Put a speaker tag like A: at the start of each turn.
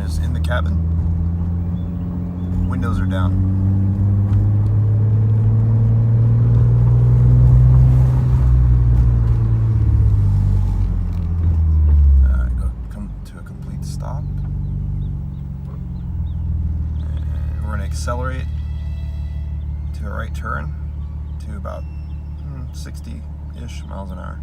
A: is in the cabin. Windows are down. Come to a complete stop. And we're going to accelerate to a right turn to about 60-ish miles an hour.